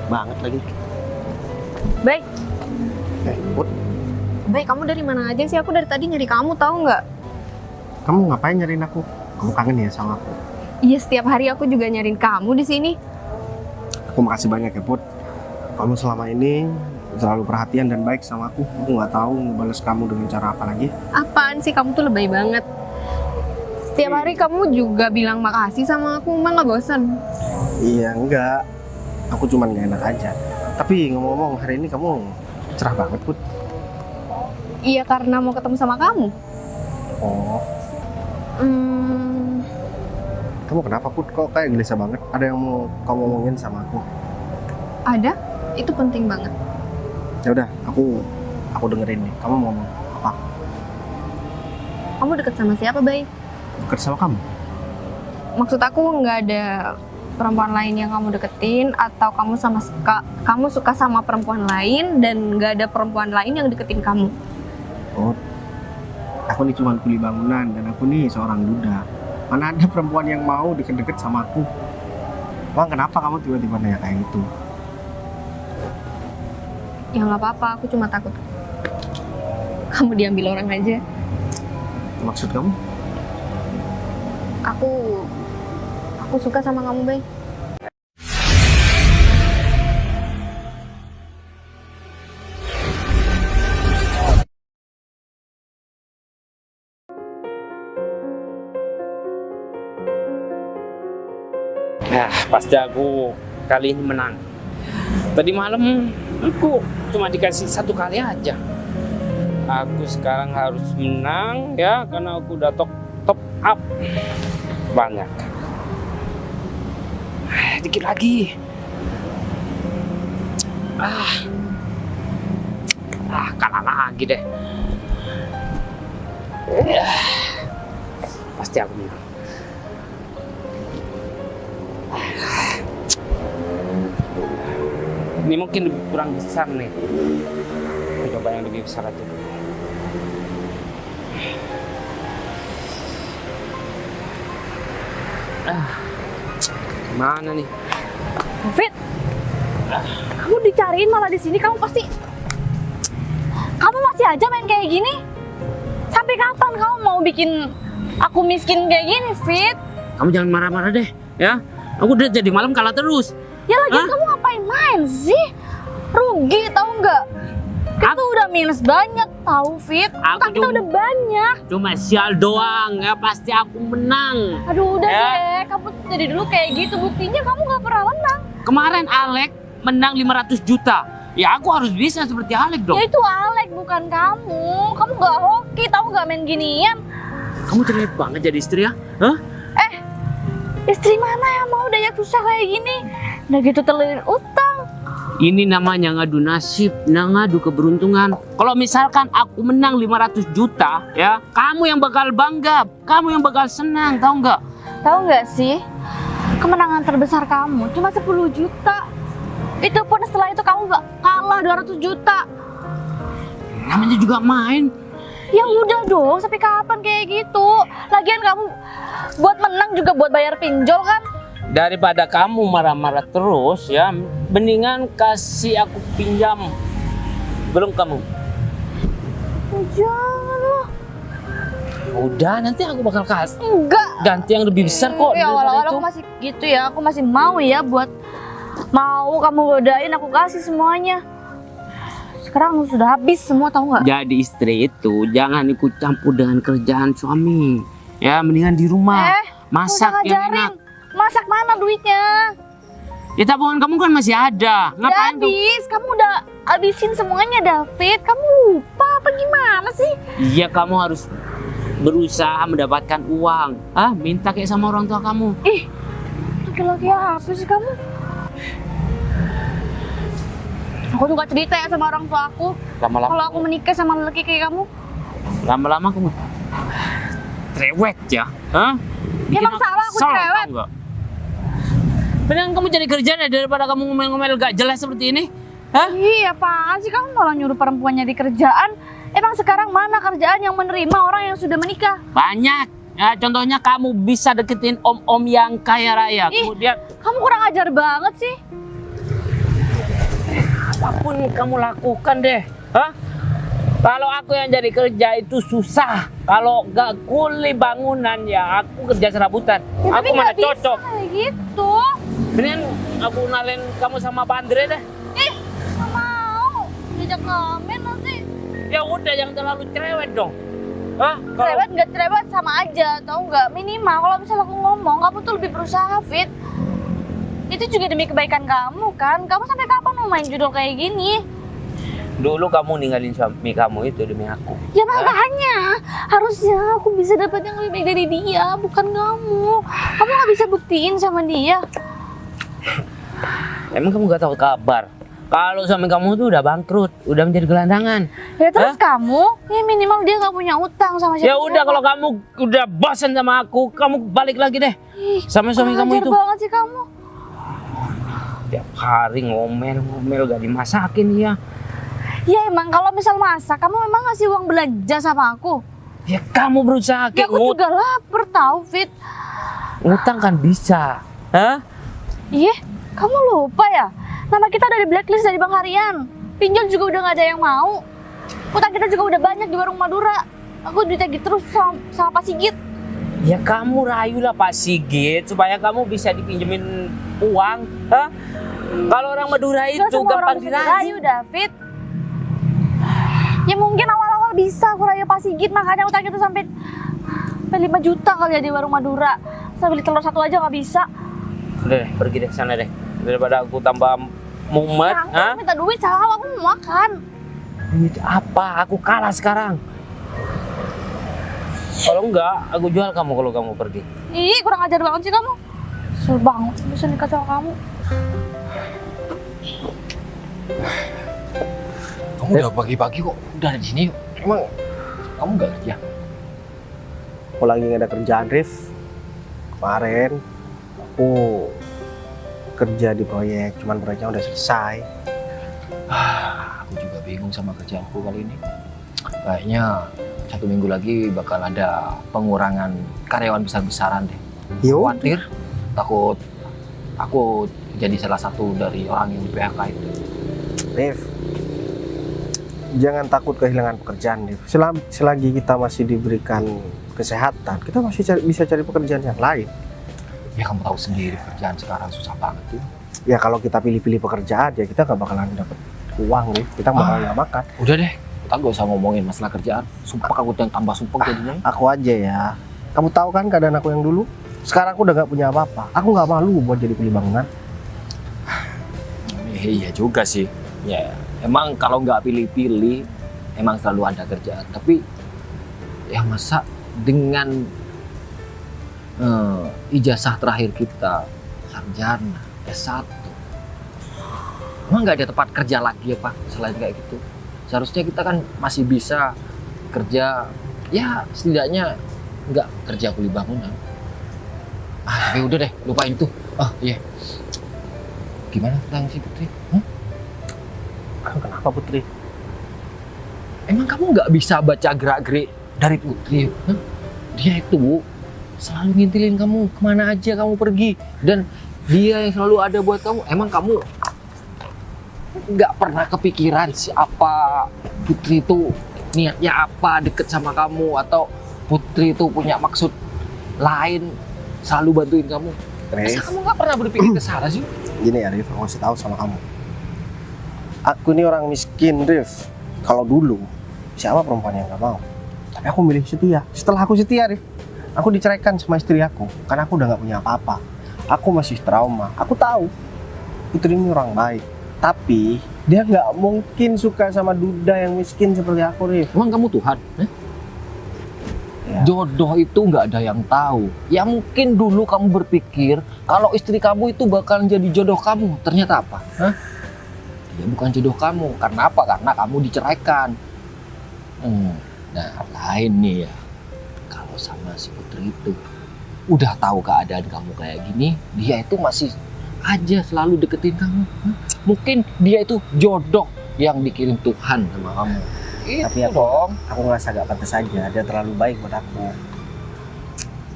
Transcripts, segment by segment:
banget lagi. Bay, Put, Bay, kamu dari mana aja sih? Aku dari tadi nyari kamu, tahu nggak? kamu ngapain nyariin aku? Kamu kangen ya sama aku? Iya, setiap hari aku juga nyariin kamu di sini. Aku makasih banyak ya, Put. Kamu selama ini selalu perhatian dan baik sama aku. Aku nggak tahu ngebales kamu dengan cara apa lagi. Apaan sih, kamu tuh lebay banget. Setiap hari kamu juga bilang makasih sama aku, emang nggak bosan? Iya, enggak. Aku cuman nggak enak aja. Tapi ngomong-ngomong, hari ini kamu cerah banget, Put. Iya, karena mau ketemu sama kamu. Oh, kamu kenapa, Put? Kok kayak gelisah banget? Ada yang mau kamu ngomongin sama aku? Ada? Itu penting banget. Ya udah, aku dengerin nih. Kamu mau ngomong apa? Kamu deket sama siapa, Bay? Deket sama kamu? Maksud aku nggak ada perempuan lain yang kamu deketin, atau kamu suka sama perempuan lain dan nggak ada perempuan lain yang deketin kamu. Oh, aku nih cuma kuli bangunan dan aku nih seorang duda. Mana ada perempuan yang mau deket-deket sama aku? Bang, kenapa kamu tiba-tiba nanya kayak gitu? Ya nggak apa-apa, aku cuma takut kamu diambil orang aja. Maksud kamu? Aku suka sama kamu, Bay. Nah, pasti aku kali ini menang. Tadi malam aku cuma dikasih 1 kali aja. Aku sekarang harus menang ya, karena aku udah top up banyak. Dikit lagi. Kalah lagi deh. Pasti aku menang. Ini mungkin lebih kurang besar nih. Aku coba yang lebih besar aja dulu. Mana nih? Fit, kamu dicariin malah di sini. Kamu masih aja main kayak gini. Sampai kapan kamu mau bikin aku miskin kayak gini, Fit? Kamu jangan marah-marah deh, ya. Aku udah jadi malam kalah terus. Ya lagian kamu ngapain main sih? Rugi tahu nggak? Kita udah minus banyak tahu, Fit. Utang kita udah banyak. Cuma sial doang ya, pasti aku menang. Aduh udah Ya. deh, kamu dari dulu kayak gitu. Buktinya kamu nggak pernah menang. Kemarin Alek menang 500 juta. Ya aku harus bisa seperti Alek dong. Ya itu Alek bukan kamu. Kamu nggak hoki tahu nggak main ginian. Kamu terlihat banget jadi istri ya? Hah? Istri mana yang mau daya susah kayak gini? Udah gitu terlilit utang. Ini namanya ngadu nasib, ngadu keberuntungan. Kalau misalkan aku menang 500 juta, ya, kamu yang bakal bangga, kamu yang bakal senang, tahu nggak? Tahu nggak sih? Kemenangan terbesar kamu cuma 10 juta. Itu pun setelah itu kamu nggak kalah 200 juta. Namanya juga main. Ya udah dong, sampai kapan kayak gitu? Lagian kamu buat menang juga buat bayar pinjol kan? Daripada kamu marah-marah terus ya, mendingan kasih aku pinjam. Belum kamu? Jangan lah. Udah, nanti aku bakal kasih. Enggak. Ganti yang lebih besar kok. Ya daripada awal-awal itu. aku masih gitu ya, aku masih mau ya buat mau kamu godain aku kasih semuanya. Sekarang sudah habis semua tahu nggak? Jadi istri itu jangan ikut campur dengan kerjaan suami. Ya, mendingan di rumah. Masak yang enak. Masak mana duitnya? Ya tabungan kamu kan masih ada. Udah Ngapain tuh? habis, kamu udah habisin semuanya David. Kamu lupa apa gimana sih? Iya, kamu harus berusaha mendapatkan uang. Minta kayak sama orang tua kamu. Ih, laki-laki apa sih kamu? Aku juga cerita ya sama orang tua aku. Lama-lama. Kalau aku menikah sama laki kayak kamu. Lama-lama kamu cerewet ya. Hah? Ya, emang salah aku cerewet? Mendingan kamu cari kerjaan ya daripada kamu ngomel-ngomel gak jelas seperti ini. Hah? Iya, apaan sih kamu malah nyuruh perempuan nyari kerjaan? Emang sekarang mana kerjaan yang menerima orang yang sudah menikah? Banyak. Ya, contohnya kamu bisa deketin om-om yang kaya raya. Ih. Kemudian Kamu kurang ajar banget sih. apapun kamu lakukan deh. Hah? Kalau aku yang jadi kerja itu susah. Kalau nggak kuli bangunan ya aku kerja serabutan. Ya, Aku tapi mana nggak bisa cocok. kayak gitu. Mendingan aku nalin kamu sama Pak Andre deh. Nggak mau. Diajak ngamen nanti. Ya udah jangan terlalu cerewet dong. Hah? Kalau Cerewet nggak cerewet sama aja, tau nggak? Minimal kalau misalnya aku ngomong, kamu tuh lebih berusaha, Fit. Itu juga demi kebaikan kamu kan. Kamu sampai kapan mau main judul kayak gini? dulu kamu ninggalin suami kamu itu demi aku. Ya makanya harusnya aku bisa dapat yang lebih baik dari dia, bukan kamu. Kamu nggak bisa buktiin sama dia. Emang kamu gak tahu kabar? Kalau suami kamu tuh udah bangkrut, udah menjadi gelandangan. Ya terus kamu, ya minimal dia nggak punya utang sama siapa. Ya udah kalau kamu udah bosan sama aku, kamu balik lagi deh sama suami kamu itu. banget sih kamu. Tiap hari ngomel gak dimasakin ya. Ya emang kalau misal masak, kamu memang ngasih uang belanja sama aku. Ya kamu berusaha Ya kayak aku juga lapar tau, Fit. ngutang kan bisa. Hah? Iya, kamu lupa ya? Nama kita udah di blacklist dari Bang Harian. Pinjol juga udah gak ada yang mau. Utang kita juga udah banyak di warung Madura. Aku ditagih terus sama Pak Sigit. Ya kamu rayulah Pak Sigit supaya kamu bisa dipinjemin uang. Hah? Kalau orang Madura Gak itu semua orang gampang bisa dirayu. dirayu, David. Ya mungkin awal-awal bisa aku rayu Pak Sigit, makanya utang itu sampai 5 juta kali ya di warung Madura. Sampai beli telur satu aja gak bisa. Udah deh, pergi deh sana deh. Daripada aku tambah mumet. Nah, aku minta duit sama aku mau makan. Duit apa? Aku kalah sekarang. Kalau enggak, aku jual kamu kalau kamu pergi. Ih, kurang ajar banget sih kamu. Kesel banget bisa nikah sama kamu. Kamu udah pagi-pagi kok udah di sini. Emang kamu nggak kerja? Aku lagi nggak ada kerjaan, Rif. Kemarin aku kerja di proyek, cuman proyeknya udah selesai. Aku juga bingung sama kerjaanku kali ini. Kayaknya 1 minggu lagi bakal ada pengurangan karyawan besar-besaran deh. Yuk, Khawatir, takut aku jadi salah satu dari orang yang di PHK itu. Rif, jangan takut kehilangan pekerjaan, Rif. Selagi kita masih diberikan kesehatan, kita masih bisa cari pekerjaan yang lain. Ya kamu tahu sendiri kerjaan sekarang susah banget tuh. Ya kalau kita pilih-pilih pekerjaan, ya kita nggak bakalan dapet uang, Rif. Kita bakalan nggak makan. Udah deh, kita gak usah ngomongin masalah kerjaan. Sumpah aku yang tambah sumpah jadinya. Aku aja ya. Kamu tahu kan keadaan aku yang dulu? Sekarang aku udah nggak punya apa-apa. Aku nggak malu buat jadi kuli bangunan. Iya juga sih. Ya emang kalau nggak pilih-pilih, emang selalu ada kerjaan. Tapi ya masa dengan ijazah terakhir kita sarjana S1, emang nggak ada tempat kerja lagi ya Pak selain kayak gitu? Seharusnya kita kan masih bisa kerja, ya setidaknya nggak kerja kuli bangunan. Tapi udah deh, lupain itu. Oh iya, gimana tentang si Putri? Kenapa, Putri? Emang kamu nggak bisa baca gerak-gerik dari Putri? Dia itu selalu ngintilin kamu kemana aja kamu pergi, dan dia yang selalu ada buat kamu. Emang kamu nggak pernah kepikiran siapa Putri itu niatnya apa deket sama kamu, atau Putri itu punya maksud lain selalu bantuin kamu? Masa Rif, kamu nggak pernah berpikir ke sana sih? gini ya, Rif. Aku kasih tahu sama kamu. Aku ini orang miskin, Rif. Kalau dulu, siapa perempuan yang nggak mau? Tapi aku milih setia. Setelah aku setia, Rif, aku diceraikan sama istri aku karena aku udah nggak punya apa-apa. Aku masih trauma. Aku tahu Putri ini orang baik, tapi dia nggak mungkin suka sama duda yang miskin seperti aku, Rif. Emang kamu Tuhan? Ya. Jodoh itu nggak ada yang tahu. Ya mungkin dulu kamu berpikir kalau istri kamu itu bakalan jadi jodoh kamu. Ternyata apa? Dia bukan jodoh kamu. Karena apa? Karena kamu diceraikan. Nah, lain nih ya. Kalau sama si Putri itu udah tahu keadaan kamu kayak gini, dia itu masih aja selalu deketin kamu. Mungkin dia itu jodoh yang dikirim Tuhan sama kamu. Tapi Itu dong. aku ngerasa gak pantas aja. Dia terlalu baik buat aku.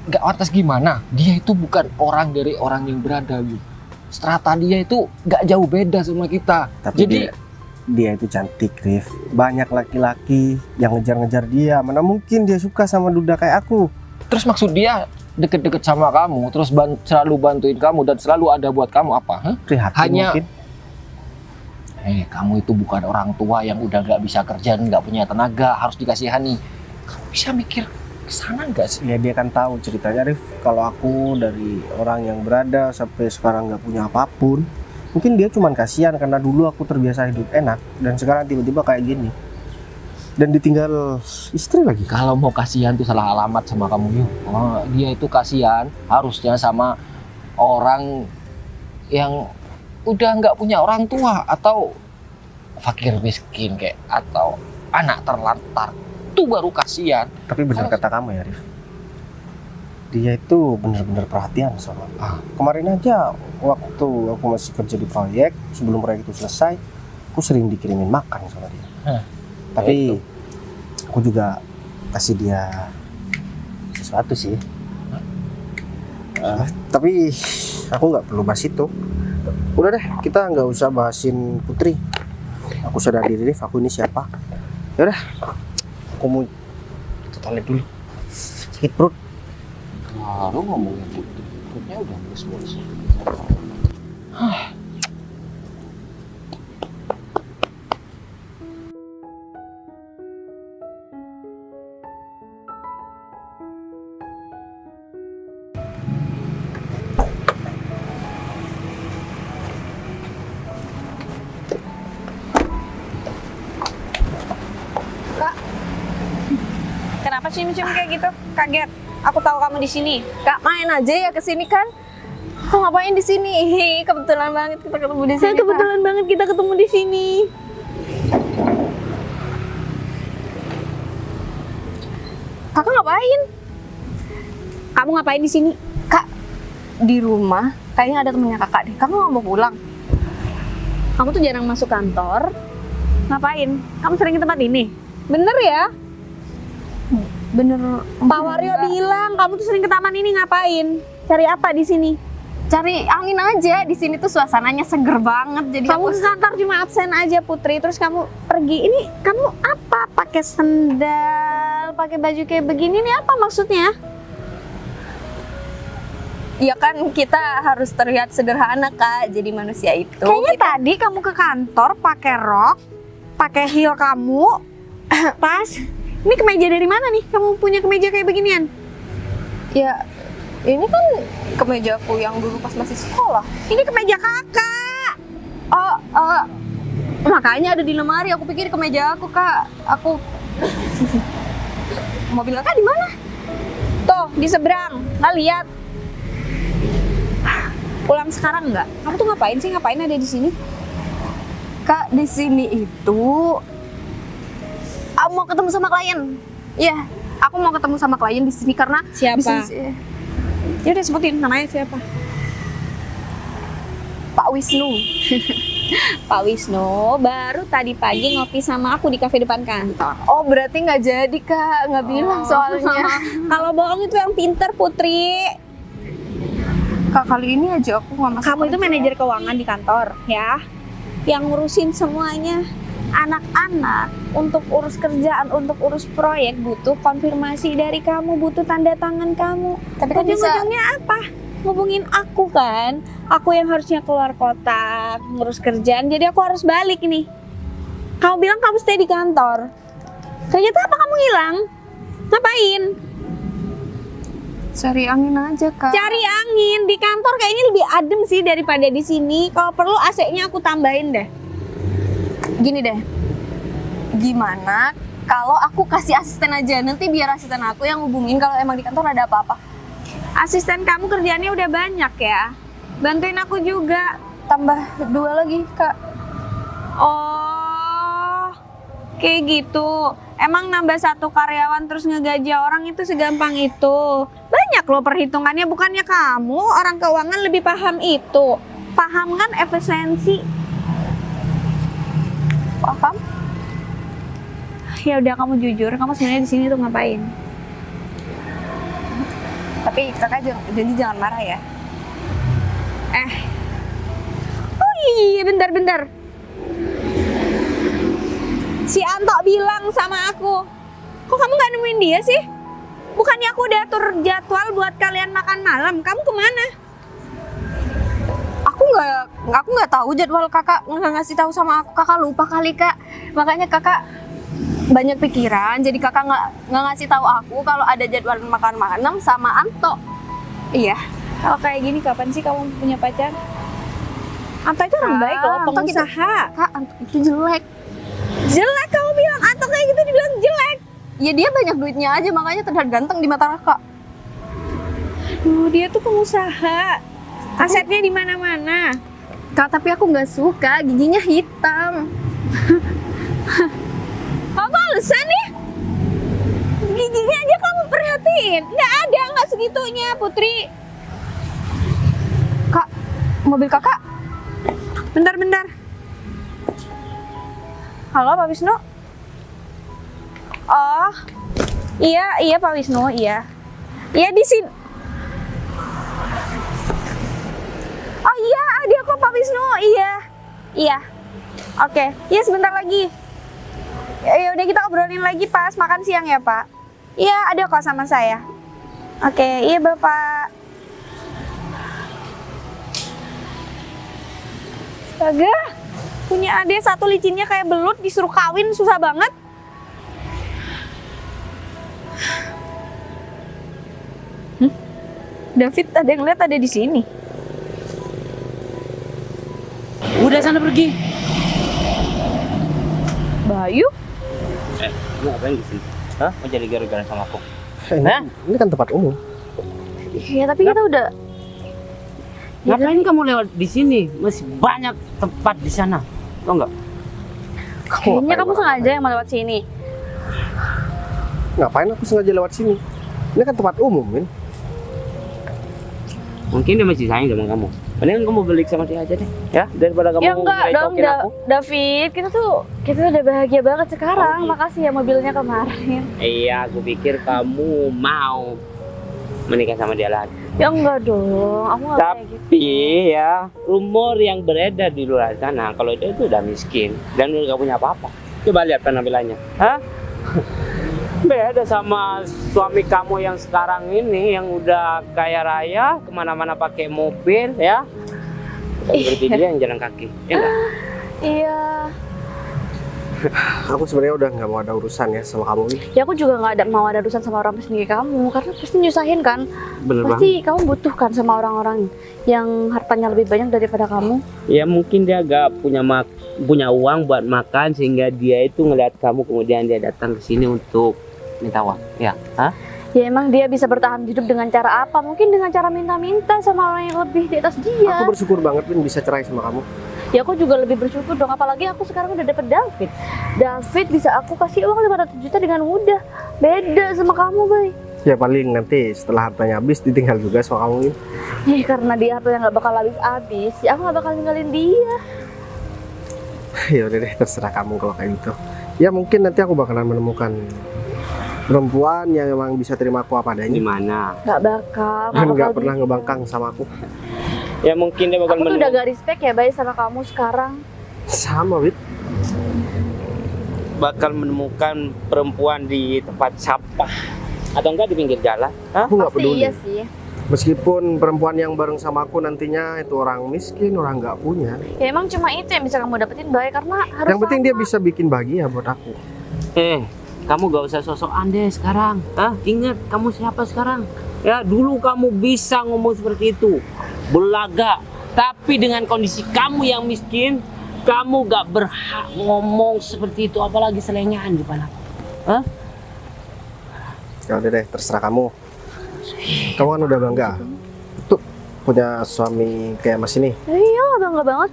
Nggak pantas gimana? Dia itu bukan orang dari orang yang berada gitu. Strata dia itu nggak jauh beda sama kita. Tapi Jadi dia itu cantik, Rif. Banyak laki-laki yang ngejar-ngejar dia. Mana mungkin dia suka sama duda kayak aku. Terus maksud dia deket-deket sama kamu, terus selalu bantuin kamu dan selalu ada buat kamu apa? Hah? Prihatin Hanya- mungkin. Kamu itu bukan orang tua yang udah nggak bisa kerja, nggak punya tenaga, harus dikasihani. Kamu bisa mikir ke sana nggak sih? Ya dia kan tahu ceritanya, Rif. Kalau aku dari orang yang berada sampai sekarang nggak punya apapun, mungkin dia cuman kasihan karena dulu aku terbiasa hidup enak dan sekarang tiba-tiba kayak gini. Dan ditinggal istri lagi. Kalau mau kasihan tuh salah alamat sama kamu yuk. Oh, dia itu kasihan harusnya sama orang yang udah nggak punya orang tua atau fakir miskin kayak atau anak terlantar. Itu baru kasihan. Tapi benar kata kamu ya, Rif. Dia itu benar-benar perhatian sama aku. Kemarin aja waktu aku masih kerja di proyek, sebelum proyek itu selesai, aku sering dikirimin makan sama dia. Tapi aku juga kasih dia sesuatu sih. Tapi aku nggak perlu bahas itu. Udah deh, kita nggak usah bahasin Putri. Aku sadar diri, Rif, aku ini siapa. Yaudah, aku mau ke toilet dulu. Sakit perut. Kalau ngomongin putih, perutnya udah mulus-mulus. Kenapa cium-cium kayak gitu? Kaget. Aku tahu kamu di sini. Kak, main aja ya ke sini kan? Kau ngapain di sini? Ih, kebetulan banget kita ketemu di sini. Kebetulan banget kita ketemu di sini. Kakak ngapain? Kamu ngapain di sini? Kak, di rumah kayaknya ada temennya kakak deh. Kamu nggak mau pulang? Kamu tuh jarang masuk kantor. Ngapain? Kamu sering ke tempat ini? Bener ya? Bener. Pak Wario bilang kamu tuh sering ke taman ini ngapain? Cari apa di sini? Cari angin aja. Di sini tuh suasananya seger banget. Jadi Kamu ke kantor cuma absen aja Putri, terus kamu pergi. Ini kamu apa? Pakai sendal, pakai baju kayak begini nih apa maksudnya? ya kan kita harus terlihat sederhana Kak. Jadi manusia itu. Kayaknya tadi kamu ke kantor pakai rok, pakai heel kamu, tas. Ini kemeja dari mana nih? Kamu punya kemeja kayak beginian? Ya ini kan kemejaku yang dulu pas masih sekolah. Ini kemeja kakak. Oh, makanya ada di lemari. Aku pikir kemeja aku Kak. Aku mobil kakak di mana? Tuh di seberang. Nggak lihat? Pulang sekarang nggak? Kamu tuh ngapain sih? Ngapain ada di sini? Kak, di sini itu aku mau ketemu sama klien. Iya, aku mau ketemu sama klien di sini karena Siapa? bisnis- Ya udah sebutin namanya siapa? Pak Wisnu. Pak Wisnu baru tadi pagi ngopi sama aku di kafe depan kantor. Oh, berarti nggak jadi Kak, nggak bilang soalnya. Kalau bohong itu yang pinter Putri. Kak, kali ini aja aku nggak masuk. Kamu itu kerja. manajer keuangan di kantor ya, yang ngurusin semuanya. Anak-anak untuk urus kerjaan, untuk urus proyek butuh konfirmasi dari kamu, butuh tanda tangan kamu. Tapi kan bisa. Ujung-ujungnya apa? Ngubungin aku kan? Aku yang harusnya keluar kota ngurus kerjaan, jadi aku harus balik nih. Kamu bilang kamu stay di kantor. Ternyata apa kamu hilang? Ngapain? Cari angin aja Kak. Cari angin di kantor kayaknya lebih adem sih daripada di sini. Kalau perlu AC-nya aku tambahin deh. Gini deh, gimana kalau aku kasih asisten aja, nanti biar asisten aku yang hubungin kalau emang di kantor ada apa-apa. Asisten kamu kerjaannya udah banyak ya. Bantuin aku juga. Tambah 2 lagi Kak. Oh, kayak gitu. Emang nambah 1 karyawan terus ngegaji orang itu segampang itu? Banyak loh perhitungannya, bukannya kamu orang keuangan lebih paham itu. Paham kan efisiensi? Paham? Ya udah kamu jujur, kamu sebenarnya di sini tuh ngapain? Tapi Kakak janji jangan marah ya. Oh iya, bentar-bentar. Si Anto bilang sama aku. Kok kamu nggak nemuin dia sih? Bukannya aku udah atur jadwal buat kalian makan malam. Kamu kemana? Aku nggak tahu jadwal kakak nggak ngasih tahu sama aku. Kakak lupa kali kak. Makanya kakak banyak pikiran. Jadi kakak nggak ngasih tahu aku kalau ada jadwal makan malam sama Anto. Iya. Kalau kayak gini kapan sih kamu punya pacar? Anto itu orang baik loh, Anto pengusaha. Kak, Anto itu jelek. Jelek kamu bilang Anto kayak gitu dibilang jelek. Ya dia banyak duitnya aja makanya terlihat ganteng di mata kakak. Dia tuh pengusaha. Asetnya di mana-mana. Kak, tapi aku nggak suka giginya hitam. Kamu alasan nih? Giginya aja kamu perhatiin. Nggak segitunya, Putri. Kak, mobil kakak. Bentar. Halo, Pak Wisnu? Oh, iya Pak Wisnu, iya. Iya di sini. Oh iya, ada kok Pak Wisnu, iya. Oke, iya sebentar lagi. Ya udah kita obrolin lagi pas makan siang ya Pak. Iya ada kok sama saya. Oke, iya Bapak. Astaga, punya adik satu licinnya kayak belut, disuruh kawin susah banget. David ada yang lihat ada di sini. Udah sana pergi. Bayu? Lu ngapain di sini? Hah? Mau jadi gara-gara sama aku? Ini kan tempat umum. Iya, tapi kita udah. Ngapain kamu lewat di sini? Masih banyak tempat di sana. Tau nggak? Kayaknya kamu sengaja yang mau lewat sini. Ngapain aku sengaja lewat sini? Ini kan tempat umum, Min. Mungkin dia masih sayang sama kamu. Mendingan kamu balik sama dia aja deh, ya daripada kamu Ya enggak dong, ngerecokin aku. David. Kita tuh udah bahagia banget sekarang. Makasih ya mobilnya kemarin. Iya, aku pikir kamu mau menikah sama dia lagi. Ya enggak dong, aku nggak kayak gitu. Tapi ya, rumor yang beredar di luar sana kalau dia itu udah miskin dan udah gak punya apa-apa. Coba lihat penampilannya. Hah? Beda sama suami kamu yang sekarang ini yang udah kaya raya, kemana-mana pakai mobil ya. Berarti dia yang jalan kaki, ya enggak? Iya. Aku sebenarnya udah nggak mau ada urusan ya sama kamu, Min. Ya aku juga mau ada urusan sama orang sendiri kamu karena pasti nyusahin kan. Bener banget. Pasti kamu butuhkan sama orang-orang yang hartanya lebih banyak daripada kamu. Ya mungkin dia gak punya uang buat makan sehingga dia itu ngeliat kamu kemudian dia datang ke sini untuk minta uang. Ya, hah? Ya emang dia bisa bertahan hidup dengan cara apa? Mungkin dengan cara minta-minta sama orang yang lebih di atas dia. Aku bersyukur banget, Min, bisa cerai sama kamu. Ya aku juga lebih bersyukur dong, apalagi aku sekarang udah dapet David. David bisa aku kasih uang 500 juta dengan mudah. Beda sama kamu, Bay. Ya paling nanti setelah hartanya habis ditinggal juga sama kamu, Min. Karena dia hartanya nggak bakal habis-habis, ya aku nggak bakal ninggalin dia. Ya udah deh, terserah kamu kalau kayak gitu. Ya mungkin nanti aku bakalan menemukan perempuan yang memang bisa terima aku apa adanya. Gimana? Nggak bakal. Dan nggak bisa. pernah ngebangkang sama aku. Ya mungkin dia bakal Aku tuh udah gak respect ya, Bay, sama kamu sekarang. Sama, Wit. bakal menemukan perempuan di tempat sampah atau enggak di pinggir jalan. Hah? Aku nggak Pasti peduli. iya sih. Meskipun perempuan yang bareng sama aku nantinya itu orang miskin, orang nggak punya. Ya emang cuma itu yang bisa kamu dapetin, Bay, karena harus Yang penting dia sama. bisa bikin bahagia buat aku. Kamu gak usah sosokan deh sekarang. Ingat kamu siapa sekarang? Ya dulu kamu bisa ngomong seperti itu, belaga. Tapi dengan kondisi kamu yang miskin, kamu gak berhak ngomong seperti itu, apalagi selengean di depan aku. Ya udah deh, terserah kamu. Kamu kan udah bangga tuh punya suami kayak Mas ini. Iya, bangga banget.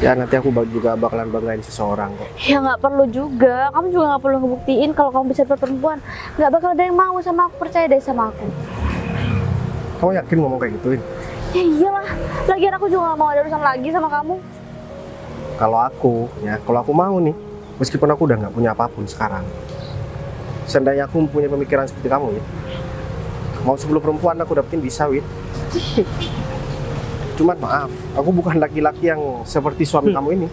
Ya nanti aku juga bakalan banggain seseorang kok. Ya nggak perlu juga, kamu juga nggak perlu ngebuktiin kalau kamu bisa dapet perempuan. Nggak bakal ada yang mau sama aku, percaya deh sama aku. Kamu yakin ngomong kayak gituin? Ya iyalah, lagian aku juga nggak mau ada urusan lagi sama kamu. Kalau aku mau nih, meskipun aku udah nggak punya apapun sekarang, seandainya aku punya pemikiran seperti kamu ya, mau 10 perempuan aku dapetin bisa, Wit. Cuman maaf, aku bukan laki-laki yang seperti suami kamu ini.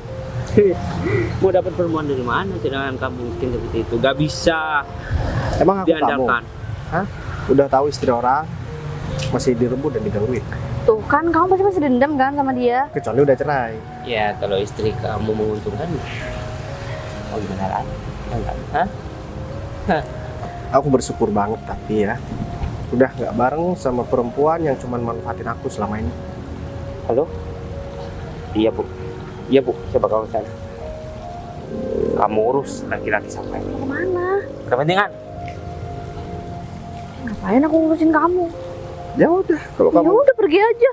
Mau dapat perempuan dari mana sedangkan kamu miskin seperti itu? Gak bisa Emang aku kamu? diandalkan. Udah tahu istri orang masih direbut dan digangguin. Tuh kan kamu pasti masih dendam kan sama dia. Kecuali udah cerai. Ya kalau istri kamu menguntungkan, oh gimana lagi? Enggak, hah? Aku bersyukur banget tapi ya udah nggak bareng sama perempuan yang cuman manfaatin aku selama ini. Halo? Iya bu, coba kamu sana. Kamu urus laki-laki sampai Kemana? kepentingan. Ngapain aku ngurusin kamu? Ya udah, kalau Ya kamu, udah pergi aja.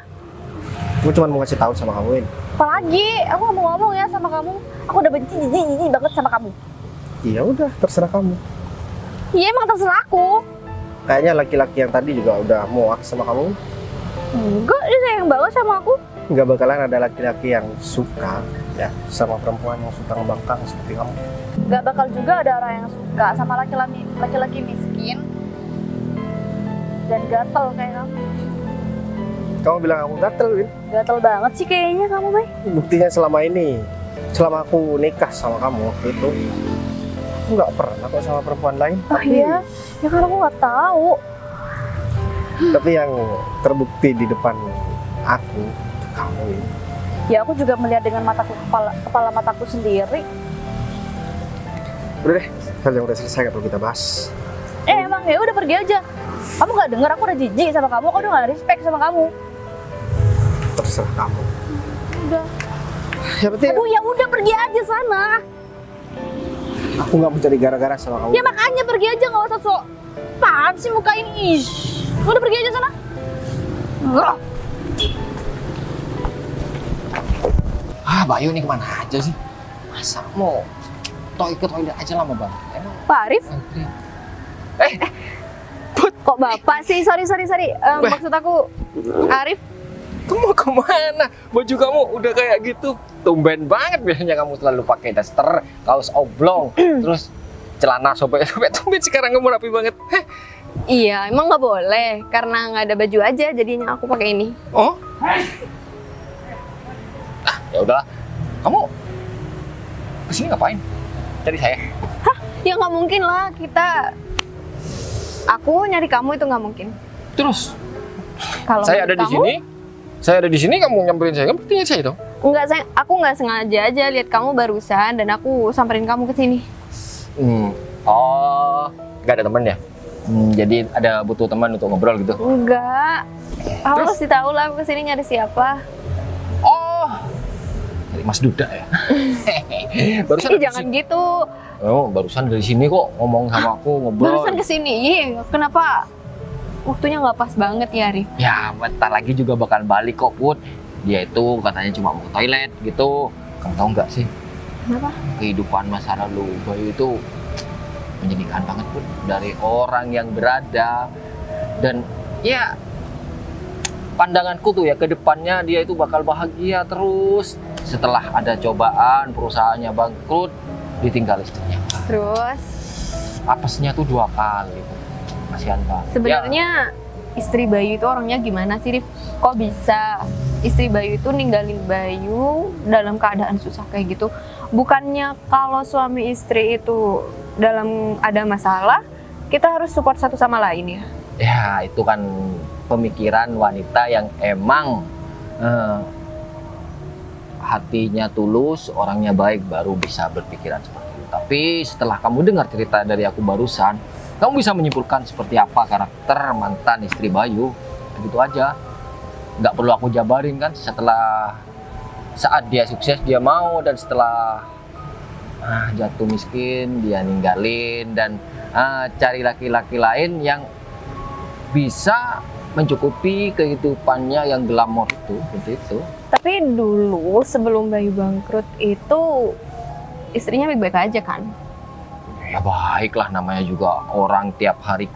aku cuma mau ngasih tahu sama kamu ini. Apalagi, aku gak mau ngomong ya sama kamu. Aku udah benci jijik banget sama kamu. Iya udah, terserah kamu. Iya emang terserah aku. Kayaknya laki-laki yang tadi juga udah muak sama kamu. Enggak, dia sayang banget sama aku. Nggak bakalan ada laki-laki yang suka ya sama perempuan yang suka ngebangkang seperti kamu. Gak bakal juga ada orang yang suka sama laki-laki miskin dan gatel kayak kamu. Kamu bilang aku gatel, Win. Gatel banget sih kayaknya kamu, Bay. Buktinya selama ini, selama aku nikah sama kamu waktu itu, aku nggak pernah kok sama perempuan lain. Oh iya? Ya kan aku gak tahu. Tapi yang terbukti di depan aku, kamu ini. Ya aku juga melihat dengan mataku kepala mataku sendiri. Udah deh, hal yang udah selesai gak perlu kita bahas. Emang ya udah pergi aja. Kamu gak denger aku udah jijik sama kamu, aku udah gak respect sama kamu. Terserah kamu. Udah. Ya penting Aduh ya udah pergi aja sana. aku nggak mau cari gara-gara sama kamu. Ya makanya pergi aja, gak usah sok. Apaan sih muka ini? Ih. Udah pergi aja sana. Enggak. Bayu nih kemana aja sih? Masa mau ke toilet aja lama banget? Emang Pak Arif, antri. kok bapak sih? Sorry. Maksud aku Arif. Kamu kemana? Baju kamu udah kayak gitu. Tumben banget biasanya kamu selalu pakai daster, kaos oblong, terus celana sobek-sobek. Tumben sekarang kamu rapi banget. Iya, emang nggak boleh karena nggak ada baju aja jadinya aku pakai ini. Oh? Ya udahlah. Kamu kesini ngapain? Cari saya? Ya nggak mungkin lah kita. Aku nyari kamu itu nggak mungkin. Terus Kalau saya ada menurut di sini. Saya ada di sini, kamu nyamperin saya. Kamu berarti nyari saya dong? Enggak, aku nggak sengaja aja lihat kamu barusan dan aku samperin kamu ke sini. Oh, nggak ada teman ya? Jadi ada butuh teman untuk ngobrol gitu? Enggak. Aku pasti tahu lah aku kesini nyari siapa. Oh, dari Mas Duda ya? Barusan dari Jangan sini. gitu. Oh, barusan dari sini kok ngomong sama aku, ngobrol. Barusan kesini. Iya, kenapa? Waktunya nggak pas banget ya, Arif. Ya, bentar lagi juga bakal balik kok, Put. Dia itu katanya cuma mau ke toilet gitu. Kamu tahu nggak sih? Kenapa? Kehidupan masa lalu Bayu itu menyedihkan banget, Put. Dari orang yang berada dan ya pandanganku tuh ya ke depannya dia itu bakal bahagia terus. Setelah ada cobaan, perusahaannya bangkrut, ditinggal istrinya. Terus Apesnya tuh 2 kali, Put. Kasihan banget. sebenarnya istri Bayu itu orangnya gimana sih, Rif? Kok bisa istri Bayu itu ninggalin Bayu dalam keadaan susah kayak gitu? Bukannya kalau suami istri itu dalam ada masalah, kita harus support satu sama lain ya? Ya, itu kan pemikiran wanita yang emang hatinya tulus, orangnya baik, baru bisa berpikiran seperti itu. Tapi setelah kamu dengar cerita dari aku barusan, kamu bisa menyimpulkan seperti apa karakter mantan istri Bayu. Begitu aja. Nggak perlu aku jabarin kan, setelah saat dia sukses dia mau, dan setelah jatuh miskin dia ninggalin dan cari laki-laki lain yang bisa mencukupi kehidupannya yang glamor itu, seperti itu. Tapi dulu sebelum Bayu bangkrut itu istrinya baik-baik aja kan? Ya baiklah, namanya juga orang tiap hari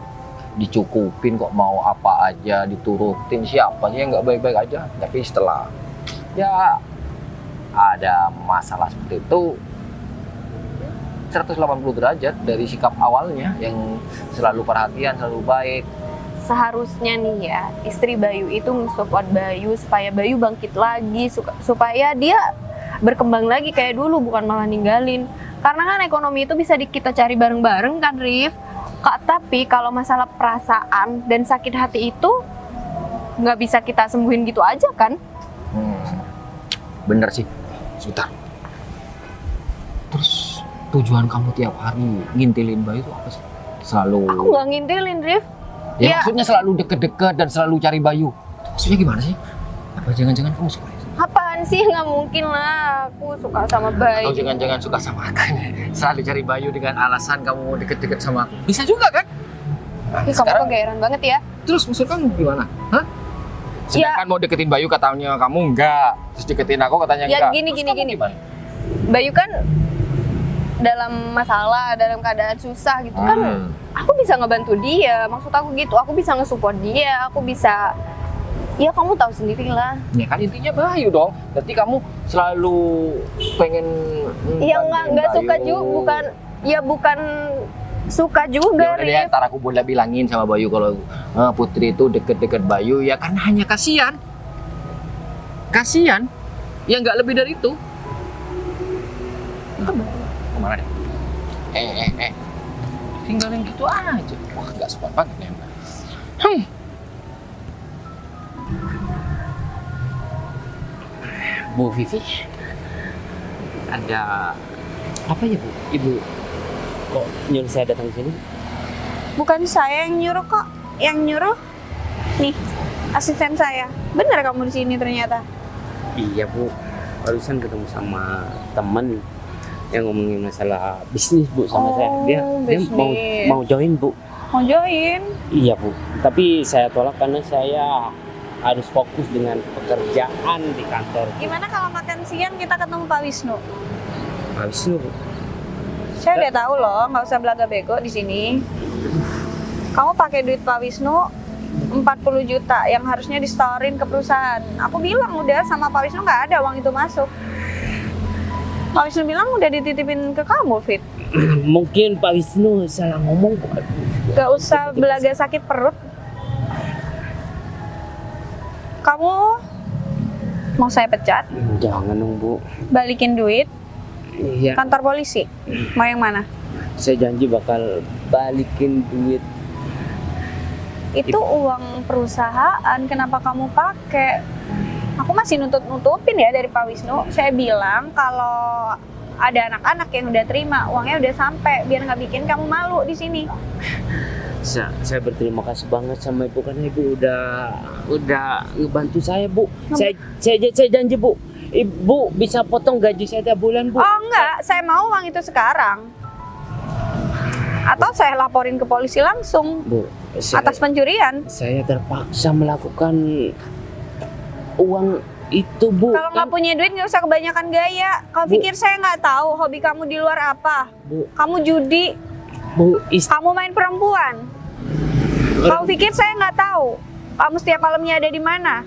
dicukupin kok, mau apa aja diturutin, siapa sih yang nggak baik-baik aja. Tapi setelah ya ada masalah seperti itu, 180 derajat dari sikap awalnya yang selalu perhatian, selalu baik. Seharusnya nih ya, istri Bayu itu mensupport Bayu supaya Bayu bangkit lagi, supaya dia berkembang lagi kayak dulu, bukan malah ninggalin. Karena kan ekonomi itu bisa kita cari bareng-bareng kan, Rif. Kak, tapi kalau masalah perasaan dan sakit hati itu nggak bisa kita sembuhin gitu aja kan? Bener sih. Sebentar. Terus tujuan kamu tiap hari ngintilin Bayu itu apa sih? Selalu. Aku nggak ngintilin, Rif. Ya, maksudnya selalu deket-deket dan selalu cari Bayu. Maksudnya gimana sih? Apa jangan-jangan kamu suka? Apaan sih? Nggak mungkin lah. Aku suka sama Bayu. Atau jangan-jangan suka sama aku? Selalu cari Bayu dengan alasan kamu deket-deket sama aku. Bisa juga kan? Ih, kamu kegeeran banget ya. Terus maksud kamu gimana? Hah? Sedangkan mau deketin Bayu katanya kamu enggak. Terus deketin aku katanya Ya enggak. gini. Gimana? Bayu kan dalam masalah, dalam keadaan susah gitu kan, aku bisa ngebantu dia. Maksud aku gitu, aku bisa nge-support dia, aku bisa, ya kamu tahu sendiri lah. Ya kan intinya Bayu dong. Berarti kamu selalu pengen Ya nggak Bayu. suka juga, bukan suka Ya juga, udah deh, Rif. ntar aku boleh bilangin sama Bayu kalau Putri itu deket-deket Bayu ya karena hanya kasihan. Kasihan. Ya nggak lebih dari itu. Kemana deh? Tinggalin gitu aja. Wah, nggak sopan banget ya. Bu Vivi, ada apa ya Bu? Ibu kok nyuruh saya datang sini? Bukan saya yang nyuruh kok, yang nyuruh nih asisten saya. Bener kamu di sini ternyata. Iya Bu, barusan ketemu sama temen yang ngomongin masalah bisnis Bu sama saya. Dia bisnis. mau join Bu. Mau join? Iya Bu, tapi saya tolak karena saya harus fokus dengan pekerjaan di kantor. Gimana kalau makan siang kita ketemu Pak Wisnu? Habis itu Bu. Saya udah tahu loh, nggak usah belaga bego di sini. Kamu pakai duit Pak Wisnu 40 juta yang harusnya disetorin ke perusahaan. Aku bilang udah sama Pak Wisnu nggak ada uang itu masuk. Pak Wisnu bilang udah dititipin ke kamu, Fit. Mungkin Pak Wisnu salah ngomong Bu. Gak usah belaga sakit perut. Kamu mau saya pecat, Jangan dong Bu. balikin duit, Iya, kantor polisi. Mau yang mana? saya janji bakal balikin duit. Itu uang perusahaan, kenapa kamu pakai? Aku masih nutupin ya dari Pak Wisnu. Saya bilang kalau ada anak-anak yang udah terima, uangnya udah sampai, biar nggak bikin kamu malu di sini. Saya berterima kasih banget sama Ibu karena Ibu udah ngebantu saya Bu. Saya janji Bu, Ibu bisa potong gaji saya tiap bulan Bu. Oh enggak, saya mau uang itu sekarang. Atau saya laporin ke polisi langsung Bu, atas pencurian. saya terpaksa melakukan uang itu Bu. Kalau nggak punya duit nggak usah kebanyakan gaya. Kau pikir saya nggak tahu hobi kamu di luar apa? Bu, Kamu judi, Bu, kamu main perempuan. Kau pikir saya nggak tahu? Kamu setiap malamnya ada di mana?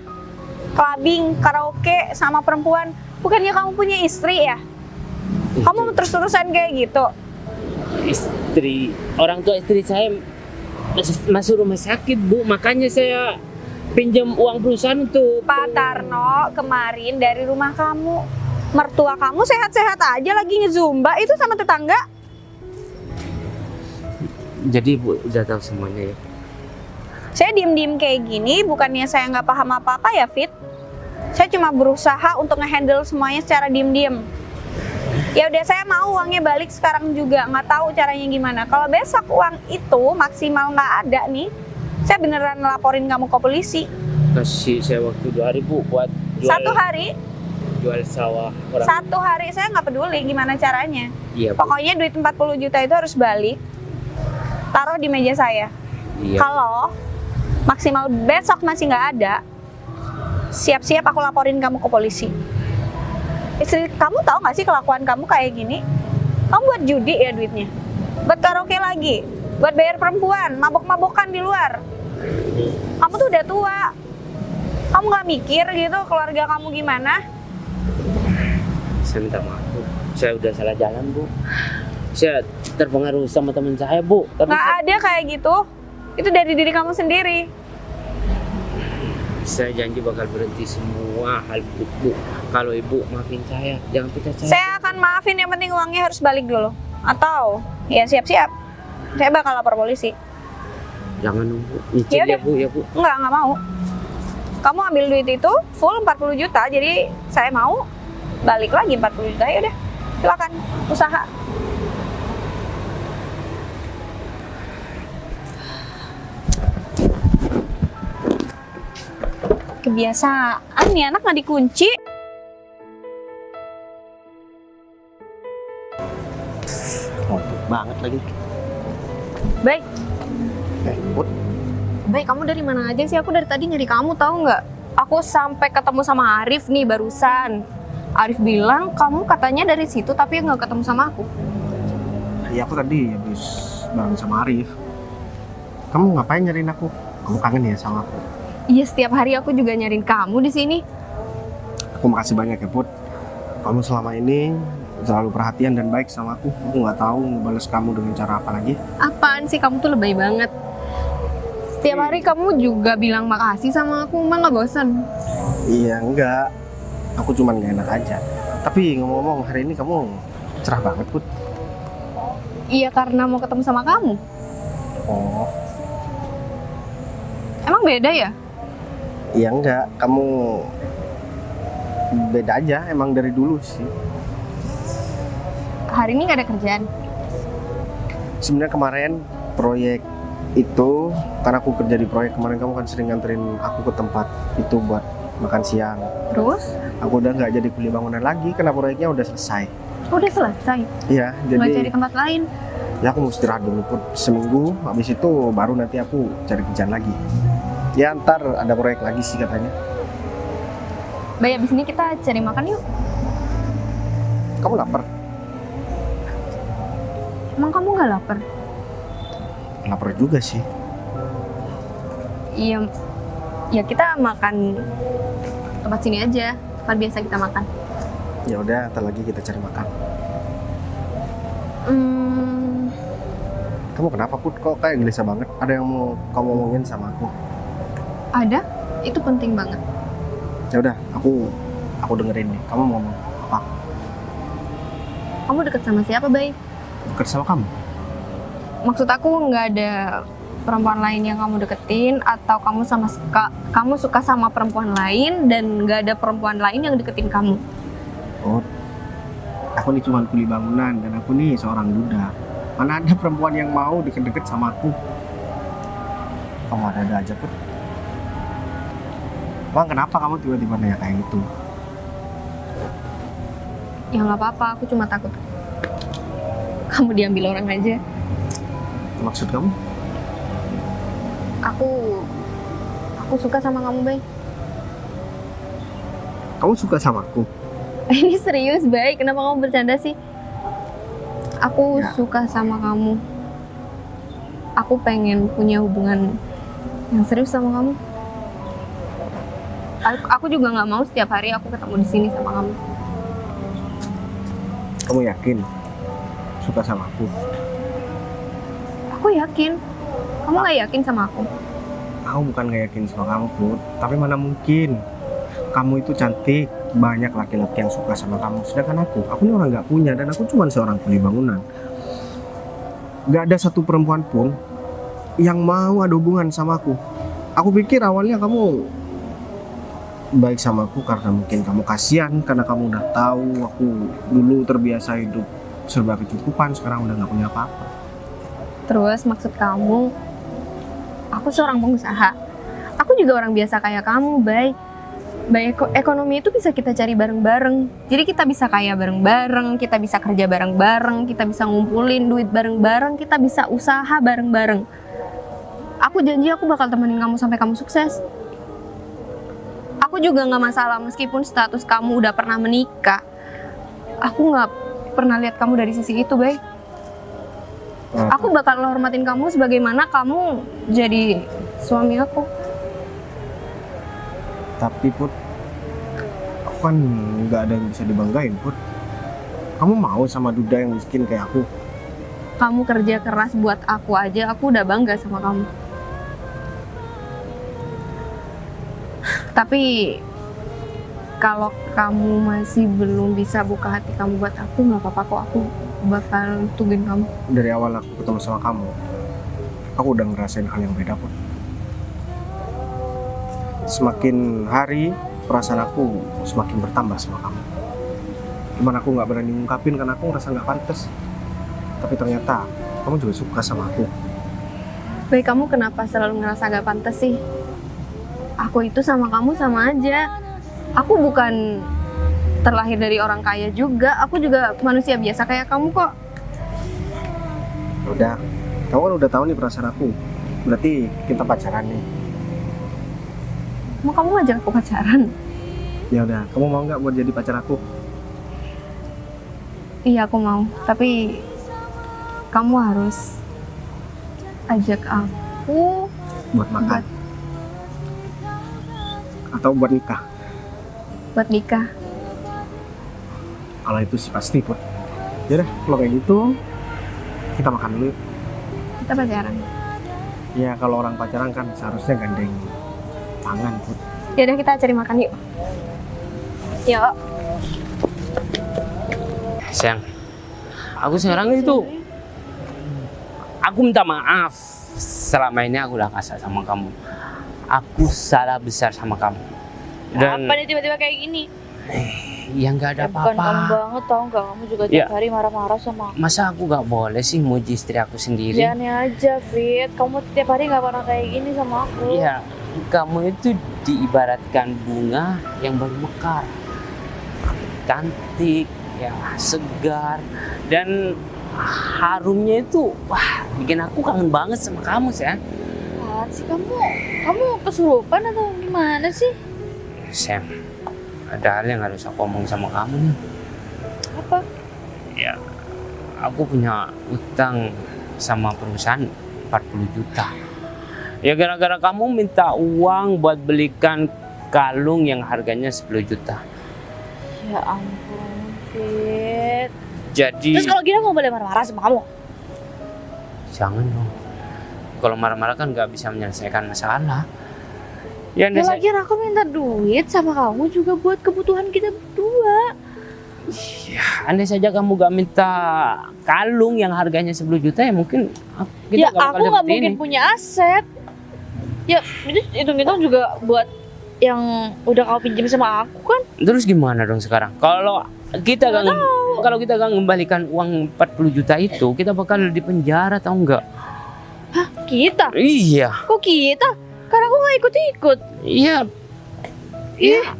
Clubbing, karaoke, sama perempuan. Bukannya kamu punya istri ya? Kamu terus-terusan kayak gitu. orang tua istri saya masuk rumah sakit Bu, makanya saya pinjam uang perusahaan untuk Pak Tarno kemarin dari rumah kamu, mertua kamu sehat-sehat aja lagi ngezumba itu sama tetangga. Jadi Bu udah tahu semuanya ya. Saya diem-diem kayak gini bukannya saya nggak paham apa-apa ya, Fit. Saya cuma berusaha untuk ngehandle semuanya secara diem-diem. Ya udah, saya mau uangnya balik sekarang juga, nggak tahu caranya gimana. Kalau besok uang itu maksimal nggak ada nih, saya beneran laporin kamu ke polisi. Kasih saya waktu 2 hari Bu buat jual, 1 hari, jual sawah orang. 1 hari saya nggak peduli gimana caranya. Iya Bu. Pokoknya duit 40 juta itu harus balik, taruh di meja saya. Iya. Kalau maksimal besok masih nggak ada, siap-siap aku laporin kamu ke polisi. Istri kamu tahu nggak sih kelakuan kamu kayak gini? Kamu buat judi ya duitnya, buat karaoke lagi, buat bayar perempuan, mabok-mabokan di luar. Kamu tuh udah tua, kamu nggak mikir gitu keluarga kamu gimana? Saya minta maaf Bu, saya udah salah jalan Bu. Saya terpengaruh sama teman saya Bu. Tapi Nggak ada kayak gitu, itu dari diri kamu sendiri. Saya janji bakal berhenti semua hal ibu. Kalau ibu maafin saya, jangan pecat saya. Saya akan maafin, yang penting uangnya harus balik dulu. Atau ya siap-siap. Saya bakal lapor polisi. Jangan nunggu. Nyicil Yaudah. ya bu. Nggak mau. Kamu ambil duit itu full 40 juta, jadi saya mau balik lagi 40 juta. Ya udah, silakan usaha. Kebiasaan nih anak nggak dikunci. Ngantuk banget lagi. Baik, Put, baik, kamu dari mana aja sih? Aku dari tadi nyari kamu, tahu nggak? Aku sampai ketemu sama Arif nih barusan. Arif bilang kamu katanya dari situ tapi nggak ketemu sama aku. iya aku tadi habis bareng sama Arif. Kamu ngapain nyariin aku? Kamu kangen ya sama aku? Iya, setiap hari aku juga nyariin kamu di sini. Aku makasih banyak ya Put. Kamu selama ini selalu perhatian dan baik sama aku. Aku nggak tahu ngebales kamu dengan cara apa lagi. Apaan sih, kamu tuh lebay banget. Setiap hari kamu juga bilang makasih sama aku, emang nggak bosan? Iya enggak. Aku cuman gak enak aja. Tapi ngomong-ngomong hari ini kamu cerah banget Put. Iya, karena mau ketemu sama kamu. Oh, Emang beda ya? iya enggak. Kamu beda aja emang dari dulu sih. Hari ini nggak ada kerjaan. Sebenarnya kemarin proyek itu karena aku kerja di proyek kemarin, kamu kan sering nganterin aku ke tempat itu buat makan siang. Terus? Aku udah nggak jadi kuli bangunan lagi karena proyeknya udah selesai. Udah selesai. Iya, Nggak cari jadi tempat lain. ya aku mau istirahat dulu Put, seminggu. Habis itu baru nanti aku cari kerjaan lagi. Ya ntar ada proyek lagi sih katanya. Baik, abis ini kita cari makan yuk. Kamu lapar? Emang kamu nggak lapar? Lapar juga sih. Iya, ya kita makan tempat sini aja. Tempat biasa kita makan. Ya udah, ntar lagi kita cari makan. Kamu kenapa Put? Kok kayak gelisah banget? Ada yang mau kamu omongin sama aku? Ada? Itu penting banget. Ya udah, aku dengerin nih. Kamu mau ngomong apa? Kamu deket sama siapa, Bay? Deket sama kamu? Maksud aku nggak ada perempuan lain yang kamu deketin, atau kamu suka sama perempuan lain dan nggak ada perempuan lain yang deketin kamu. Oh, aku nih cuma kuli bangunan dan aku nih seorang duda. Mana ada perempuan yang mau deket-deket sama aku? Kamu ada aja Put. Bang, kenapa kamu tiba-tiba nanya kayak gitu? Ya nggak apa-apa, aku cuma takut kamu diambil orang aja. Maksud kamu? Aku suka sama kamu, Bay. Kamu suka sama aku? Ini serius, Bay. Kenapa kamu bercanda sih? Aku Ya. suka sama kamu. Aku pengen punya hubungan yang serius sama kamu. Aku juga nggak mau setiap hari aku ketemu di sini sama kamu. Kamu yakin suka sama aku? Aku yakin. Kamu nggak yakin sama aku? Aku bukan gak yakin sama kamu Put, tapi mana mungkin. Kamu itu cantik, banyak laki-laki yang suka sama kamu. Sedangkan aku ini orang gak punya dan aku cuma seorang kuli bangunan. Gak ada satu perempuan pun yang mau ada hubungan sama aku. Aku pikir awalnya kamu baik sama aku karena mungkin kamu kasihan, karena kamu udah tahu aku dulu terbiasa hidup serba kecukupan, sekarang udah gak punya apa-apa. Terus maksud kamu, aku seorang pengusaha. Aku juga orang biasa kayak kamu, Bay. Ekonomi itu bisa kita cari bareng-bareng. Jadi kita bisa kaya bareng-bareng, kita bisa kerja bareng-bareng, kita bisa ngumpulin duit bareng-bareng, kita bisa usaha bareng-bareng. Aku janji aku bakal temenin kamu sampai kamu sukses. Aku juga nggak masalah meskipun status kamu udah pernah menikah. Aku nggak pernah lihat kamu dari sisi itu, Bay. Aku bakal hormatin kamu sebagaimana kamu jadi suami aku. Tapi Put, aku kan nggak ada yang bisa dibanggain Put. Kamu mau sama duda yang miskin kayak aku? Kamu kerja keras buat aku aja, aku udah bangga sama kamu. Tapi kalau kamu masih belum bisa buka hati kamu buat aku, nggak apa-apa kok. Aku bakal tungguin kamu. Dari awal aku ketemu sama kamu, aku udah ngerasain hal yang beda pun. Semakin hari perasaan aku semakin bertambah sama kamu. Cuman aku nggak berani ngungkapin karena aku ngerasa nggak pantas. Tapi ternyata kamu juga suka sama aku. Baik, kamu kenapa selalu ngerasa gak pantas sih? Aku itu sama kamu sama aja. Aku bukan terlahir dari orang kaya juga. Aku juga manusia biasa kayak kamu kok. Udah, kamu kan udah tahu nih perasaan aku. Berarti kita pacaran nih. Mau kamu ngajak aku pacaran? Ya udah, kamu mau nggak buat jadi pacar aku? Iya, aku mau. Tapi kamu harus ajak aku Buat makan? Atau buat nikah? buat nikah. Kalau itu sih pasti pun. Ya udah, kalau kayak gitu kita makan dulu. Kita pacaran. Ya kalau orang pacaran kan seharusnya gandeng tangan pun. Ya udah, kita cari makan yuk. Yuk. Sayang, aku sekarang itu aku minta maaf. Selama ini aku udah kasar sama kamu. Aku salah besar sama kamu. Dan Apa nih tiba-tiba kayak gini? ya nggak ada Bukan kamu apa-apa. banget tau nggak? Kamu juga Ya. tiap hari marah-marah sama aku. Masa aku nggak boleh sih muji istri aku sendiri? Ya aneh aja, Fit. Kamu tiap hari nggak pernah kayak gini sama aku. Iya, kamu itu diibaratkan bunga yang baru mekar, cantik, ya segar, dan harumnya itu, wah, bikin aku kangen banget sama kamu, sayang. Apaan sih kamu? Kamu kesurupan atau gimana sih? Sam, ada hal yang harus aku omong sama kamu nih. Apa? Ya, aku punya utang sama perusahaan 40 juta. Ya gara-gara kamu minta uang buat belikan kalung yang harganya 10 juta. Ya ampun, Fit. Jadi Terus kalau gini aku boleh marah-marah sama kamu? jangan dong. Kalau marah-marah kan nggak bisa menyelesaikan masalah. Ya, Ya saya, lagian aku minta duit sama kamu juga buat kebutuhan kita berdua. ya, andai saja kamu gak minta kalung yang harganya 10 juta ya mungkin kita Ya nggak bakal aku nggak dapet mungkin ini. punya aset. Ya itu hitung-hitung juga buat yang udah kau pinjam sama aku kan. Terus gimana dong sekarang? Kalau kita gak mengembalikan uang 40 juta itu, kita bakal di penjara atau enggak? Hah, kita? Iya. Kok kita? Karena aku nggak ikut-ikut. Iya.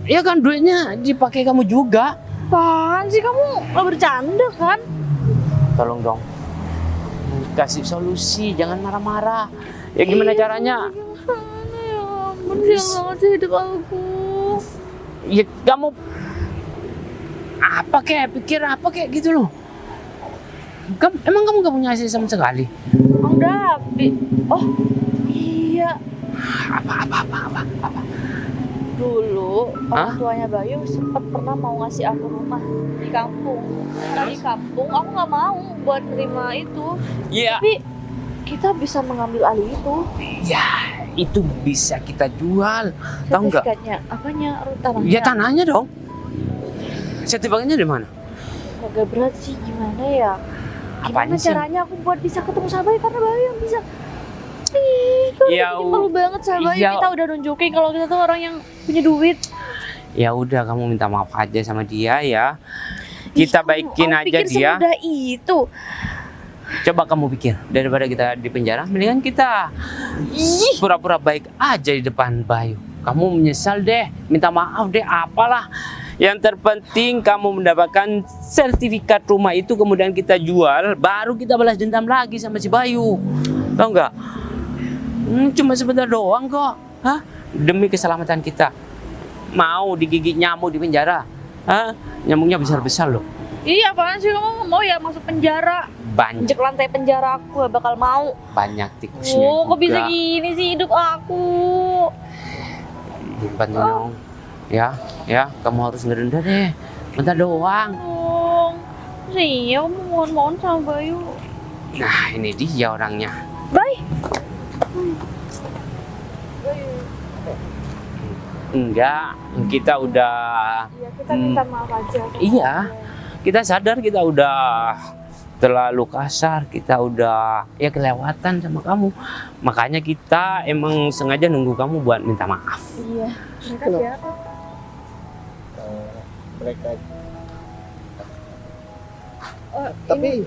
Iya kan duitnya dipakai kamu juga. Apaan sih kamu? Nggak bercanda kan? Tolong dong. Kasih solusi, jangan marah-marah. Ya gimana caranya? Gimana ya ampun, sayang banget sih hidup aku. Ya kamu pikir apa kayak gitu loh. Emang kamu gak punya hasil sama sekali? Udah, oh iya. Apa? Dulu Hah? orang tuanya Bayu sempat pernah mau ngasih aku rumah di kampung. Karena di kampung aku nggak mau buat nerima itu. Iya. Tapi kita bisa mengambil alih itu. Ya, itu bisa kita jual. Tahu nggak? Sertifikatnya, apanya? Tanahnya. Ya tanahnya dong. Sertifikatnya di mana? Agak berat sih, gimana ya? Apanya Gimana sih? caranya aku buat bisa ketemu sama Bayu karena Bayu yang bisa. Ih, kalau Ya, bikin malu banget sama Bayu. ya. Kita udah nunjukin kalau kita tuh orang yang punya duit. Ya udah, kamu minta maaf aja sama dia ya. Kita Ih, baikin kamu aja pikir dia. semudah itu. Coba kamu pikir, daripada kita di penjara, mendingan kita pura-pura baik aja di depan Bayu. Kamu menyesal deh, minta maaf deh, apalah. Yang terpenting kamu mendapatkan sertifikat rumah itu, kemudian kita jual, baru kita balas dendam lagi sama si Bayu. Tahu nggak? Cuma sebentar doang kok. Hah? Demi keselamatan kita. Mau digigit nyamuk di penjara? Hah? Nyamuknya besar-besar loh. Iya, apaan sih kamu mau ya masuk penjara? Banyak, Injek lantai penjara aku gak bakal mau. banyak tikusnya Oh, kok bisa juga. gini sih hidup aku? Bantu dong. Ya, kamu harus ngerendah deh. Bentar doang. Dong. Iya, kamu mohon-mohon sama Bayu. Nah, ini dia orangnya. Bye. Enggak, kita udah Iya, kita minta maaf aja. iya. Kita sadar kita udah terlalu kasar, kita udah ya kelewatan sama kamu. Makanya kita emang sengaja nunggu kamu buat minta maaf. Iya. Mereka siapa? Mereka. Oh, Tapi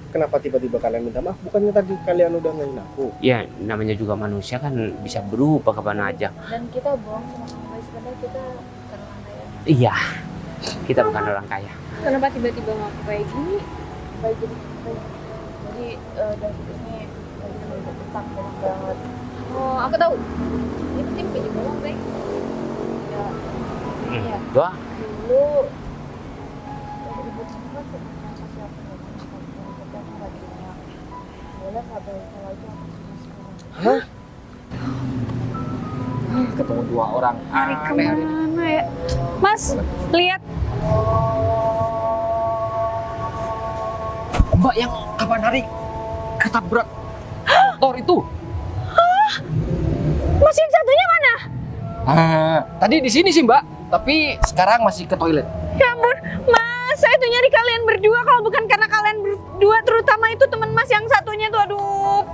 kenapa tiba-tiba kalian minta maaf? Bukannya tadi kalian udah ngain aku? Ya, namanya juga manusia kan bisa berubah kapan aja. dan kita bohong sama kamu guys, sebenarnya kita bukan orang kaya. Iya, kita bukan orang kaya. Kenapa tiba-tiba ngaku kayak gini? Baik jadi dari ini lagi nunggu utang banget. Oh, aku tahu. Ini pasti pinjam uang, baik. Ya, Iya. Doa. dulu waktu ribut sama kan pernah kasih aku ngomong tapi aku nggak terima. Boleh nggak baik kalau itu aku cuma sekarang. Ketemu dua orang Hari aneh hari ini. kemana ya? Mas, lihat. Mbak yang kapan hari ketabrak motor itu? Mas yang satunya mana? Tadi di sini sih Mbak, tapi sekarang masih ke toilet. Ya ampun, Mas, saya tuh nyari kalian berdua. Kalau bukan karena kalian berdua, terutama itu teman Mas yang satunya tuh, aduh,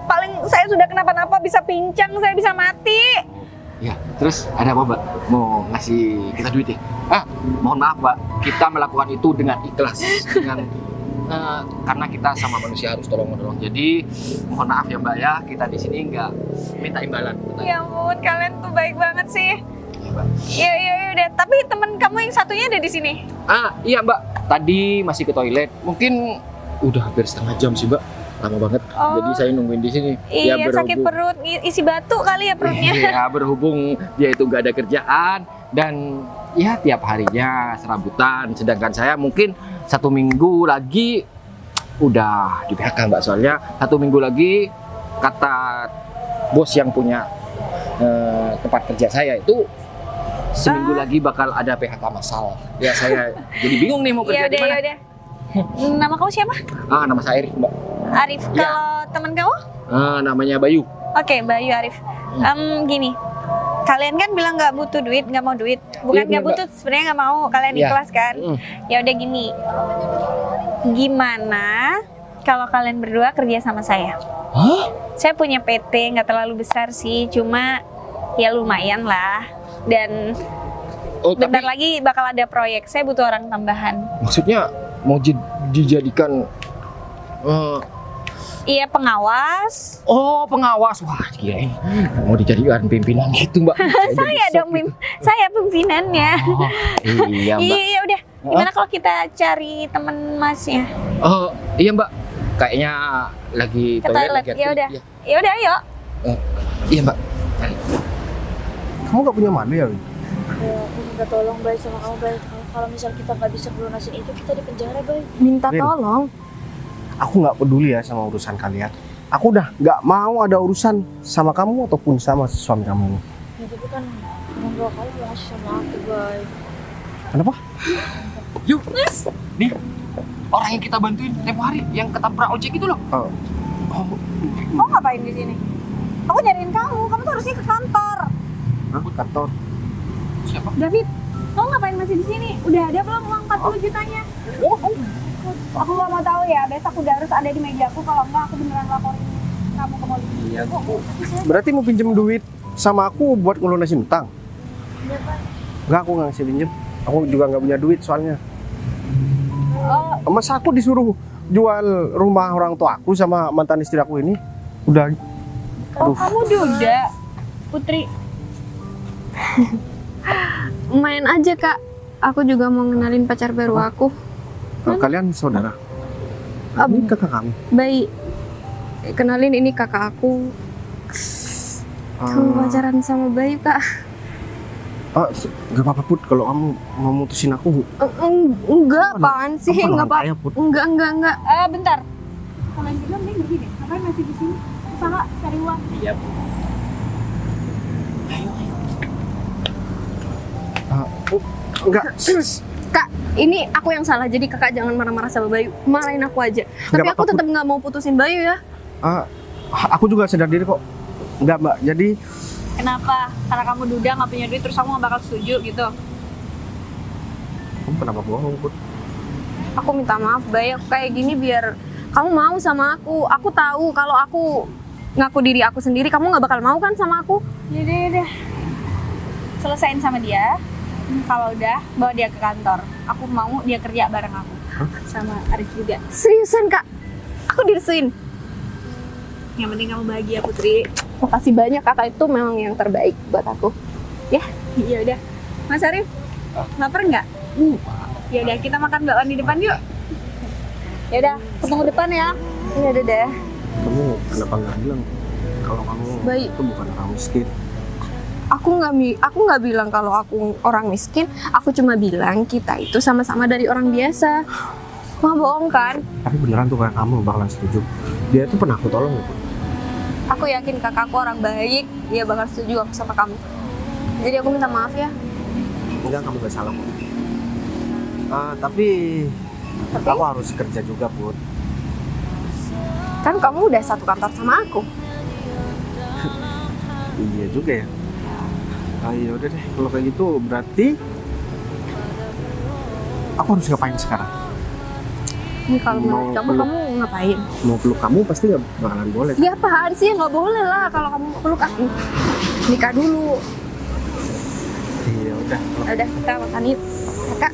paling saya sudah kenapa-napa, bisa pincang, saya bisa mati. Ya, terus ada apa Mbak? Mau ngasih kita duit ya? Mohon maaf Mbak, kita melakukan itu dengan ikhlas, dengan karena kita sama manusia harus tolong-menolong. Jadi mohon maaf ya Mbak ya, kita di sini nggak minta imbalan. Ya ampun, kalian tuh baik banget sih. Iya Mbak. Iya udah. Tapi teman kamu yang satunya ada di sini. Iya Mbak, tadi masih ke toilet. Mungkin udah hampir setengah jam sih Mbak, lama banget. Oh. Jadi saya nungguin di sini. Iya, sakit perut, isi batu kali ya perutnya. Iya, berhubung dia itu nggak ada kerjaan dan ya tiap harinya serabutan. Sedangkan saya mungkin 1 minggu lagi udah di PHK Mbak, soalnya 1 minggu lagi kata bos yang punya tempat kerja saya itu seminggu lagi bakal ada PHK massal. Ya saya jadi bingung nih mau kerja di mana. Yaudah. Nama kamu siapa? Nama saya Arif Mbak. Arif. Ya. Kalau teman kamu? Namanya Bayu. Oke, Bayu Arif. Gini, kalian kan bilang nggak butuh duit, nggak mau duit. Bukan Iya, nggak butuh, sebenarnya nggak mau. Kalian Iya. ikhlas kan? Ya udah gini. Gimana kalau kalian berdua kerja sama saya? Hah? Saya punya PT, nggak terlalu besar sih, cuma ya lumayan lah. Dan Oh, tapi bentar lagi bakal ada proyek. Saya butuh orang tambahan. maksudnya mau dijadikan Iya, pengawas. oh pengawas. Wah kirain mau dijadikan pimpinan gitu Mbak. Saya dong, saya pimpinannya. Oh, iya Mbak. Iya udah. Gimana kalau kita cari temen masnya? Oh iya Mbak, kayaknya lagi Ke toilet toilet. lagi. Ya udah. Iya. Ya udah, ayo. Iya Mbak. Mari. Kamu gak punya malu ya, Win? Ya, aku minta tolong baik sama kamu baik. Kalau misal kita nggak bisa melunasin itu, kita di penjara baik. Minta Rin. tolong. Aku nggak peduli ya sama urusan kalian. Aku udah nggak mau ada urusan sama kamu ataupun sama suami kamu ini. Ya tapi kan enggak, kamu mau ngasih sama aku baik. Kenapa? Yuk, nih orang yang kita bantuin tempo hari yang ketabrak ojek itu loh. Oh, Kamu ngapain di sini? Aku nyariin kamu. Kamu tuh harusnya ke kantor. aku kantor. Siapa? David, kamu ngapain masih di sini? Udah ada belum uang 40 jutanya? Aku nggak mau tahu ya. Besok udah harus ada di mejaku. Kalau enggak, aku beneran laporin kamu ke polisi. Iya. Berarti mau pinjem duit sama aku buat ngelunasin utang? Iya kan? Enggak, aku nggak ngasih pinjem. Aku juga nggak punya duit soalnya. Oh, Masa aku disuruh jual rumah orang tua aku sama mantan istri aku ini? Udah. Aduh. kamu duda, Putri. Main aja kak, aku juga mau ngenalin pacar baru aku. Kalian saudara? Ini kakak kamu. Baik, kenalin ini kakak aku. Kamu pacaran sama Bayu kak? Gak apa-apa Put, kalau kamu mau mutusin aku. Enggak, apaan sih? Kamu Enggak orang apa. kaya, Put. Enggak. Bentar. Kalian juga mending begini. Ngapain masih di sini? Usaha cari uang. Iya. Enggak. Kak, ini aku yang salah, jadi kakak jangan marah-marah sama Bayu. Marahin aku aja. Tapi Nggak aku apa-apa, tetap nggak mau putusin Bayu ya. Aku juga sadar diri kok. Enggak Mbak, jadi Kenapa? Karena kamu duda nggak punya duit terus kamu nggak bakal setuju gitu? Kamu kenapa bohong, Put? Aku minta maaf, Bay. Aku kayak gini biar kamu mau sama aku. Aku tahu kalau aku ngaku diri aku sendiri, kamu nggak bakal mau kan sama aku? Yaudah. Selesain sama dia. Kalau udah, bawa dia ke kantor. Aku mau dia kerja bareng aku. Sama Arif juga. Seriusan, Kak? Aku direstuin. Yang penting kamu bahagia, Putri. Makasih banyak, Kakak itu memang yang terbaik buat aku. Ya udah. Mas Arif, lapar nggak? Ya udah, kita makan bakwan di depan yuk. Ya udah, ketemu depan ya. Iya, udah deh. Kamu kenapa nggak bilang kalau kamu Baik. itu bukan orang miskin? Aku nggak bilang kalau aku orang miskin. Aku cuma bilang kita itu sama-sama dari orang biasa. Nggak bohong kan? Tapi beneran tuh kayak kamu bakalan setuju. Dia tuh pernah aku tolong loh. Aku yakin kakakku orang baik. Dia bakal setuju aku sama kamu. Jadi aku minta maaf ya. Enggak, kamu gak salah kok. Tapi aku harus kerja juga, Put. Kan kamu udah satu kantor sama aku. Iya juga ya. Ya udah deh, kalau kayak gitu berarti aku harus ngapain sekarang? Ini kalau menurut Mau kamu, peluk. kamu ngapain? Mau peluk kamu pasti gak bakalan boleh. Ya apaan sih? Nggak boleh lah kalau kamu peluk aku. Nikah dulu. Iya udah. Udah, kita makan yuk. Kakak.